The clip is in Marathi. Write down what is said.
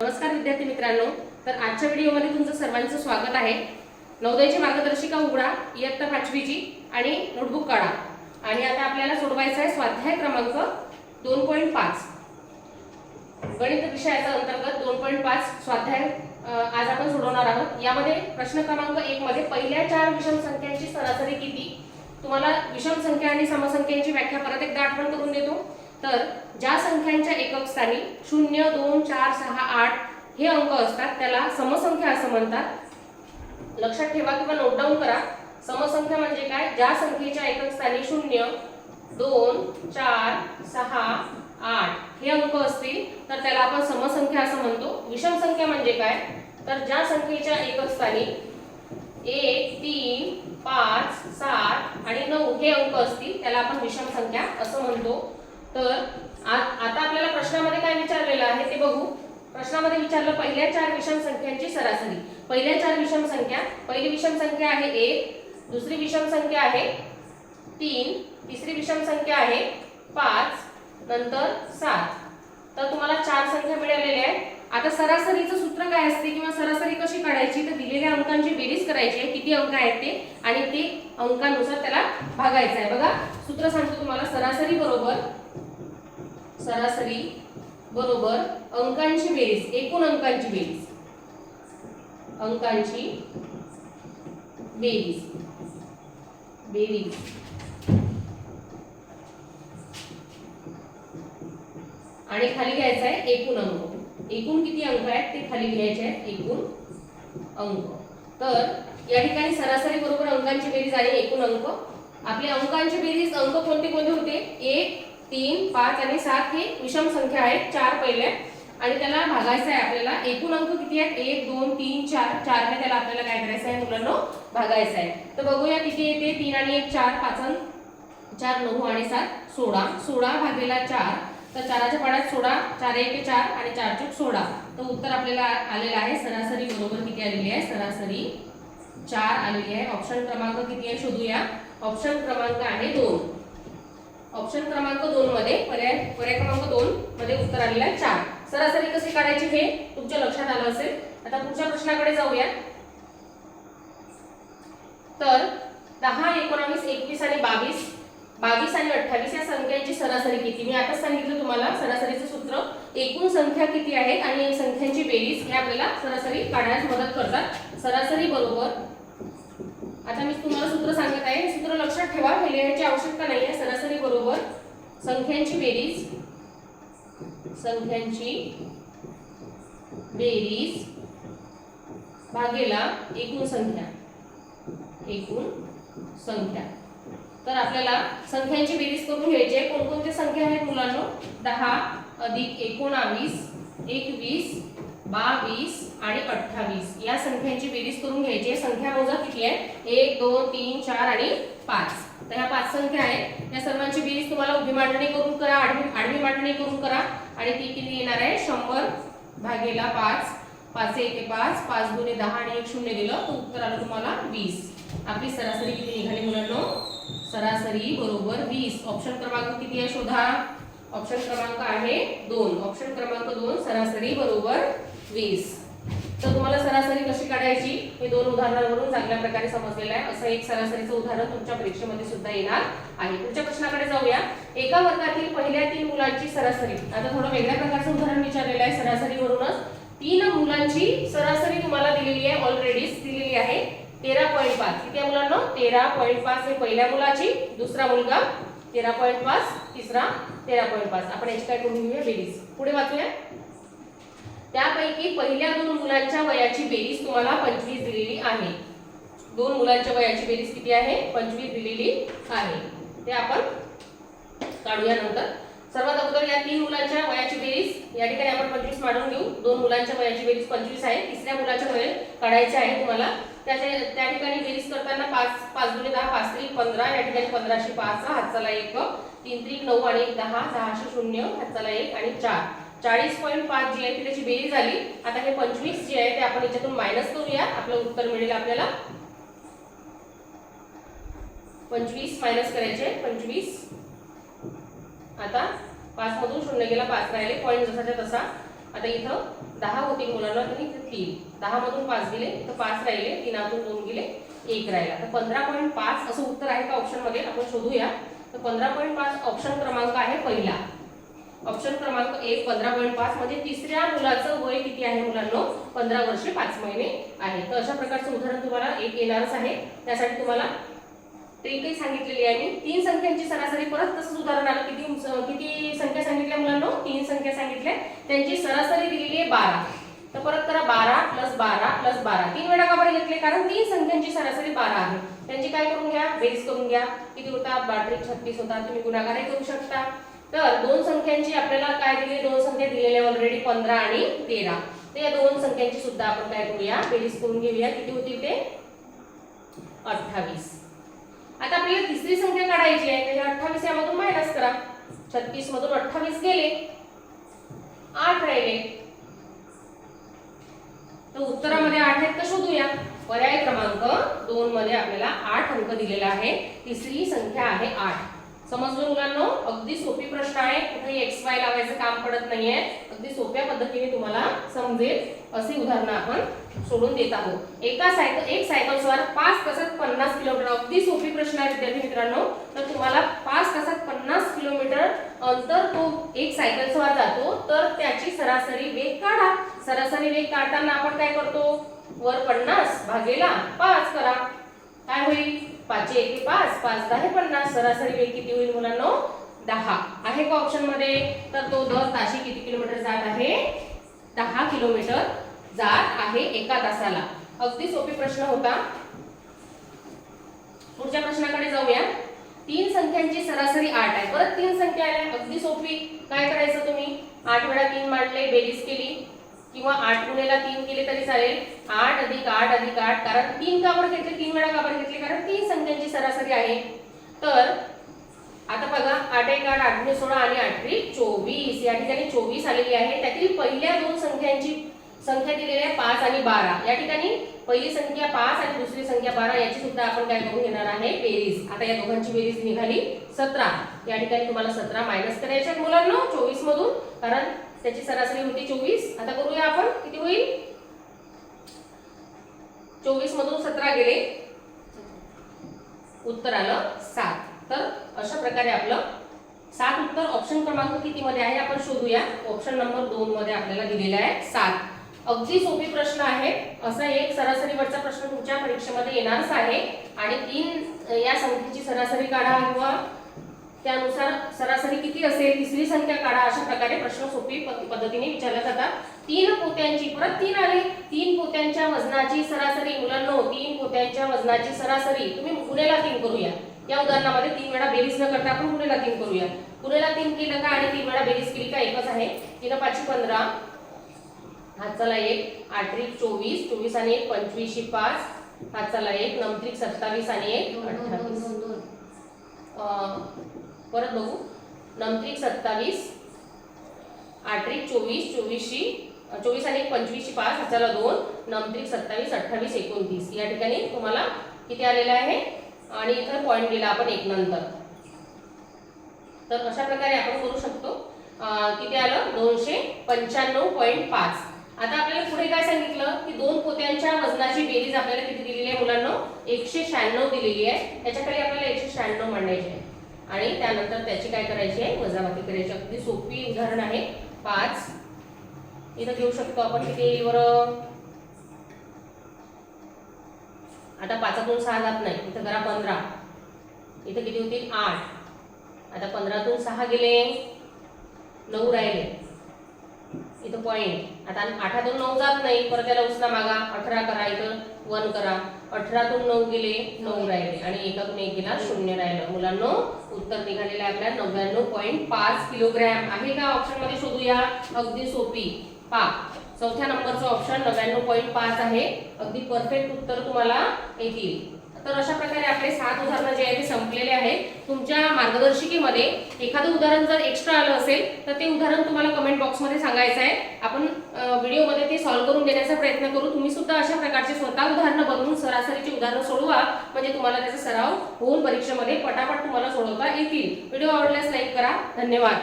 नमस्कार विद्यार्थी मित्रांनो, तर आजच्या व्हिडिओमध्ये तुमचं सर्वांचं स्वागत आहे। नवोदयची मार्गदर्शिका उघडा, इयत्ता 5वीची आणि नोटबुक काढा। आणि आता आपल्याला सोडवायचा आहे स्वाध्याय क्रमांक 2.5 गणित विषयाचा अंतर्गत 2.5 स्वाध्याय आज आपण सोडवणार आहोत। यामध्ये प्रश्न क्रमांक 1 मध्ये पहिल्या 4 विषम संख्यांची सरासरी किती। तुम्हाला विषम संख्या आणि समसंख्यांची व्याख्या परत एकदा आठवण करून देतो। तर ज्या संख्यांच्या एकक स्थानी 0, 2, 4, 6, 8 हे अंक असतात त्याला समसंख्या असं म्हणतात। लक्षात ठेवा किंवा नोट डाऊन करा। समसंख्या म्हणजे काय? ज्या संख्येच्या एकक स्थानी 0, 2, 4, 6, 8 हे अंक असतील तर त्याला आपण समसंख्या असं म्हणतो। विषम संख्या म्हणजे काय? तर ज्या संख्येच्या एकक स्थानी 1, 3, 5, 7 आणि 9 हे अंक असतील त्याला आपण विषम संख्या असं म्हणतो। तर आता आपल्याला प्रश्नामध्ये काय विचारलेलं आहे ते बघू। प्रश्नामध्ये विचारलं पहिल्या 4 विषम संख्यांची सरासरी। पहिल्या 4 विषम संख्या, पहिली विषम संख्या आहे 1, दुसरी विषम संख्या आहे 3, तिसरी विषम संख्या आहे 5, नंतर 7। तर तुम्हाला 4 संख्या मिळालेल्या आहेत। आता सरासरीचं सूत्र काय असते किंवा सरासरी कशी काढायची? तर दिलेल्या अंकांची बेरीज करायची आहे, किती अंक आहेत ते, आणि ते अंकानुसार त्याला भागायचं आहे। बघा सूत्र सांगतो तुम्हाला, सरासरी बरोबर अंकांची बेरीज, एकूण अंकांची बेरीज, अंकांची बेरीज आणि खाली घ्यायचं आहे एकूण अंक। एकूण किती अंक आहेत ते खाली घ्यायचे आहेत, एकूण अंक। तर या ठिकाणी सरासरी बरोबर अंकांची बेरीज आणि एकूण अंक। आपले अंकांची बेरीज अंक कोणते कोणते होते? 1, 3, 5 आणि 7 हे विषम संख्या आहेत, 4 पहिले, आणि त्याला भागायचं आहे आपल्याला। एकूण अंक किती आहेत? 1, 2, 3, 4, 4 ने त्याला आपल्याला काय करायचं आहे मुलांनो? भागायचं आहे। तर बघूया किती येते। 3 आणि 1 4, 5 आणि 4 9 आणि 7 16, 16 भागेला 4। तर 4च्या पाड्यात 16, 4 1 4 आणि 4 चूक 16। तर उत्तर आपल्याला आलेलं आहे सरासरी बरोबर किती आलेली आहे? सरासरी 4 आलेली आहे। ऑप्शन क्रमांक किती आहे शोधूया। ऑप्शन क्रमांक आहे 2। ऑप्शन क्रमांक 2 मध्ये पर्याय क्रमांक 2 मध्ये उत्तर आलेलं आहे 4। सरासरी कशी काढायची हे तुमच्या लक्षात आलं असेल। आता पुढच्या प्रश्नाकडे जाऊया। तर 10, 19, 21 आणि 22 आणि 28 या संख्यांची सरासरी किती? मी आता सांगितलं तुम्हाला सरासरीचं सूत्र। एकूण संख्या किती आहेत आणि संख्यांची बेरीज हे आपल्याला सरासरी काढण्यास मदत करतात। सरासरी बरोबर, आता मी तुम्हाला सूत्र सांगत आहे, हे सूत्र लक्षात ठेवा, हे लिहायची आवश्यकता नाही आहे। सरासरी बरोबर संख्यांची बेरीज भागेला एकूण संख्या। तर आपल्याला संख्यांची बेरीज करून घ्यायची आहे। कोणकोणत्या संख्या आहेत मुलांनो? 10 अधिक 19, 21, 22 आणि 28 या संख्यांची बेरीज करून घ्यायची आहे। संख्या मोजा किती आहे? 1, 2, 3, 4 आणि 5। तर ह्या 5 संख्या आहेत। या सर्वांची बेरीज तुम्हाला उभी मांडणी करून करा, आडवी मांडणी करून करा, आणि ती किती येणार आहे? 100 भागेला 5, 5 1 5, 5 2 10 आणि 1 0 दिलं तर उत्तर आलं तुम्हाला 20। आपली सरासरी किती निघाली मुलांनो? सरासरी बरोबर 20। ऑप्शन क्रमांक किती आहे शोधा। ऑप्शन क्रमांक आहे 2। ऑप्शन क्रमांक 2 सरासरी बरोबर 20। तर तुम्हाला सरासरी कशी काढायची हे 2 उदाहरणांवरून चांगल्या प्रकारे समजलेलं आहे। असं एक सरासरीचं उदाहरण तुमच्या परीक्षेमध्ये सुद्धा येणार आहे। पुढच्या प्रश्नाकडे जाऊया। एका वर्गातील पहिल्या 3 मुलांची सरासरी। आता थोडं वेगळ्या प्रकारचं उदाहरण विचारलेलं आहे। सरासरीवरूनच 3 मुलांची सरासरी तुम्हाला दिलेली आहे, ऑलरेडीच दिलेली आहे 13.5। किती आहे मुलांनो? 13.5 हे पहिल्या मुलाची, दुसरा मुलगा 13.5, तिसरा 13.5। आपण याची काय करून घेऊया? बेरीज। पुढे वाचूया। त्यापैकी पहिल्या 2 मुलांच्या वयाची बेरीज तुम्हाला 25 दिलेली आहे। 2 मुलांच्या वयाची बेरीज किती आहे? 25 दिलेली आहे। ते आपण काढूया नंतर। सर्वात अगोदर या 3 मुलांच्या वयाची बेरीज या ठिकाणी आपण 25 मांडून घेऊ। 2 मुलांच्या वयाची बेरीज 25 आहे। तिसऱ्या मुलाच्या वय काढायचे आहे तुम्हाला। त्या ठिकाणी बेरीज करताना 5 5 2 10, 5 3 15, या ठिकाणी 15 5 हातचाला 1, 3 3 9 आणि 10, 10 0 हातचाला 1 आणि 4, 40.5 जी आहे ती त्याची बेरीज झाली। आता हे 25 जे आहे ते आपण याच्यातून मायनस करूया, आपलं उत्तर मिळेल आपल्याला 25 मायनस करायचे 25। आता 5 मधून 0 गेला, 5 राहिले, पॉइंट जसाच्या तसा आता इथं 10 होतील मुलांना, तर इथे 3, 10 मधून 5 गेले, इथं 5 राहिले, 3 2 गेले, 1 राहिला. तर 15.5 असं उत्तर आहे का ऑप्शन मध्ये आपण शोधूया. तर 15.5 ऑप्शन क्रमांक आहे पहिला. ऑप्शन क्रमांक 1 15.5 म्हणजे तिसऱ्या मुलाचं वय किती आहे मुलांनो, 15 वर्षे 5 महिने आहे. तर अशा प्रकारचं उदाहरण तुम्हाला एक येणारच आहे. त्यासाठी तुम्हाला ट्रिकही सांगितलेली आहे मी. 3 संख्यांची सरासरी, परत तसंच उदाहरण आलं. किती संख्या सांगितल्या मुलांनो, 3 संख्या सांगितल्या, त्यांची सरासरी दिलेली आहे 12. तर परत करा 12 + 12 + 12. 3 वेळा का बरं घेतले, कारण 3 संख्यांची सरासरी 12 आहे. त्यांची काय करून घ्या, बेरीज करून घ्या. किती होतात, 12 36 होतात. तुम्ही गुणाकारही करू शकता. तर 2 संख्यांची आपल्याला काय दिली, 2 संख्या दिलेल्या ऑलरेडी 15 आणि 13. तर या 2 संख्यांची सुद्धा आपण काय करूया, बेरीज करून घेऊया. किती होतील ते 28. आता आपल्याला तिसरी संख्या काढायची आहे. तर 28 यामधून मायनस करा. 36 मधून 28 गेले, 8 राहिले. तर उत्तरामध्ये 8 आहेत का शोधूया. पर्याय क्रमांक 2 मध्ये आपल्याला 8 अंक दिलेला आहे. तिसरी संख्या आहे 8. समजलं मुलांनो, अगदी सोपी प्रश्न आहे. कुठेही एक्स वाय लावायचं काम पडत नाहीये. अगदी सोप्या पद्धतीने तुम्हाला समजेल असे उदाहरण आपण सोडून देत आहोत. एक सायकल स्वार 5 तासात 50 किलोमीटर. अगदी सोपी प्रश्न आहे विद्यार्थी मित्रांनो. तर तुम्हाला 5 तासात 50 किलोमीटर अंतर तो एक सायकल स्वार जातो, तर त्याची सरासरी वेग काढा. सरासरी वेग काढताना आपण काय करतो, वर 50 भागेला 5 करा. काय होईल, 5 1 5, 5 10 50. सरासरी वेग किती होईल मुलांनो, 10 आहे का ऑप्शन मध्ये. तर तो दर ताशी किती किलोमीटर जात आहे, 10 किलोमीटर जात आहे एका तासाला. अगदी सोपी प्रश्न होता. पुढच्या प्रश्नाकडे जाऊया. 3 संख्यांची सरासरी 8 आहे. परत 3 संख्या आल्या, अगदी सोपी. काय करायचं, तुम्ही 8 वेळा 3 मांडले, बेरीज केली, किंवा 8 गुणेला 3 केले तरी चालेल. 8 + 8 + 8. कारण 3 का बरं घेतले, 3 वेळा का बरं घेतले, कारण 3 संख्यांची सरासरी आहे. तर आता बघा, 8 1 8, 8 गुणे 16 आणि 8 3 24. या ठिकाणी 24 आलेली आहे. त्यातील पहिल्या 2 संख्यांची संख्या दिलेली आहे 5 आणि 12. या ठिकाणी पहिली संख्या 5 आणि दुसरी संख्या 12, याची सुद्धा आपण काय करून घेणार आहे, बेरीज. आता या दोघांची बेरीज निघाली 17. या ठिकाणी तुम्हाला 17 मायनस करायचे मुलांनो 24 मधून, कारण त्याची सरासरी होती 24. आता करूया आपण, किती होईल, 24 मधून 17 गेले, उत्तर आलं 7. तर अशा प्रकारे आपलं 7 उत्तर ऑप्शन क्रमांक किती मध्ये आहे आपण शोधूया. ऑप्शन नंबर 2 मध्ये आपल्याला दिलेला आहे 7. अगदी सोपी प्रश्न आहे. असा एक सरासरीवरचा प्रश्न तुमच्या परीक्षेमध्ये येणारच आहे. आणि 3 या संख्येची सरासरी काढा किंवा त्यानुसार सरासरी किती असेल, तिसरी संख्या काढा. अशा प्रकारे प्रश्न सोपी पद्धतीने विचारले जातात. 3 पोत्यांची, परत 3 आले, 3 पोत्यांच्या वजनाची सरासरी. मुलांनो, 3 पोत्यांच्या वजनाची सरासरी तुम्ही गुणेला 3 करूया. या उदाहरणामध्ये 3 वेळा बेरीज न करता आपण गुणेला 3 करूया. गुणेला 3 केलं का आणि 3 वेळा बेरीज केली का, एकच आहे. 3 5 15, हात चला 1, 8 3 24, 24 आणि 1 25 5, हात चला 1, 9 3 27 आणि 1 28. परत बघू, 9 3 27, 8 3 24, 24 आणि 1 25 5, हात चला 2, 9 3 27 28 29. या ठिकाणी तुम्हाला किती आलेलं आहे आणि इथं पॉइंट दिला आपण 1 नंतर. तर अशा प्रकारे आपण करू शकतो. किती आलं, 295.5. आता आपल्याला पुढे काय सांगितलं की 2 पोत्यांच्या वजनाची बेरीज आपल्याला किती दिलेली आहे मुलांनो, 196 दिलेली आहे. त्याच्याखाली आपल्याला 196 मांडायचे आहे आणि त्यानंतर त्याची काय करायची आहे, वजाबाकी करायची. अगदी सोपी उदाहरण आहे. 5 इथं घेऊ शकतो आपण, किती येईल बरं. आता 5तून 6 जात नाही, इथं करा 15, इथं किती होतील 8. आता 15तून 6 गेले, 9 राहिले, इथं पॉइंट. आता 8तून 9 जात नाही, परत त्याला उसना मागा, 18 करा, इथं 1 करा. 18तून 9 गेले, 9 राहिले आणि 1तून 1 गेला, 0 राहिलं. मुलांनो, उत्तर निघालेलं आहे आपल्या 99.5 किलोग्रॅम. आहे का ऑप्शन मध्ये शोधूया. अगदी सोपी. पहा, चौथ्या नंबरचं ऑप्शन 99.5 आहे. अगदी परफेक्ट उत्तर तुम्हाला येतील. तर अशा प्रकारे आपले 7 उदाहरणं जे आहेत ते संपलेले आहेत. तुमच्या मार्गदर्शिकेमध्ये एखादं उदाहरण जर एक्स्ट्रा आलं असेल तर ते उदाहरण तुम्हाला कमेंट बॉक्समध्ये सांगायचं आहे. आपण व्हिडिओमध्ये ते सॉल्व्ह करून देण्याचा प्रयत्न करू. तुम्ही सुद्धा अशा प्रकारचे स्वतः उदाहरणं बनवून सरासरीची उदाहरणं सोडवा, म्हणजे तुम्हाला त्याचा सराव होऊन परीक्षेमध्ये पटापट तुम्हाला सोडवता येतील. व्हिडिओ आवडल्यास लाईक करा. धन्यवाद.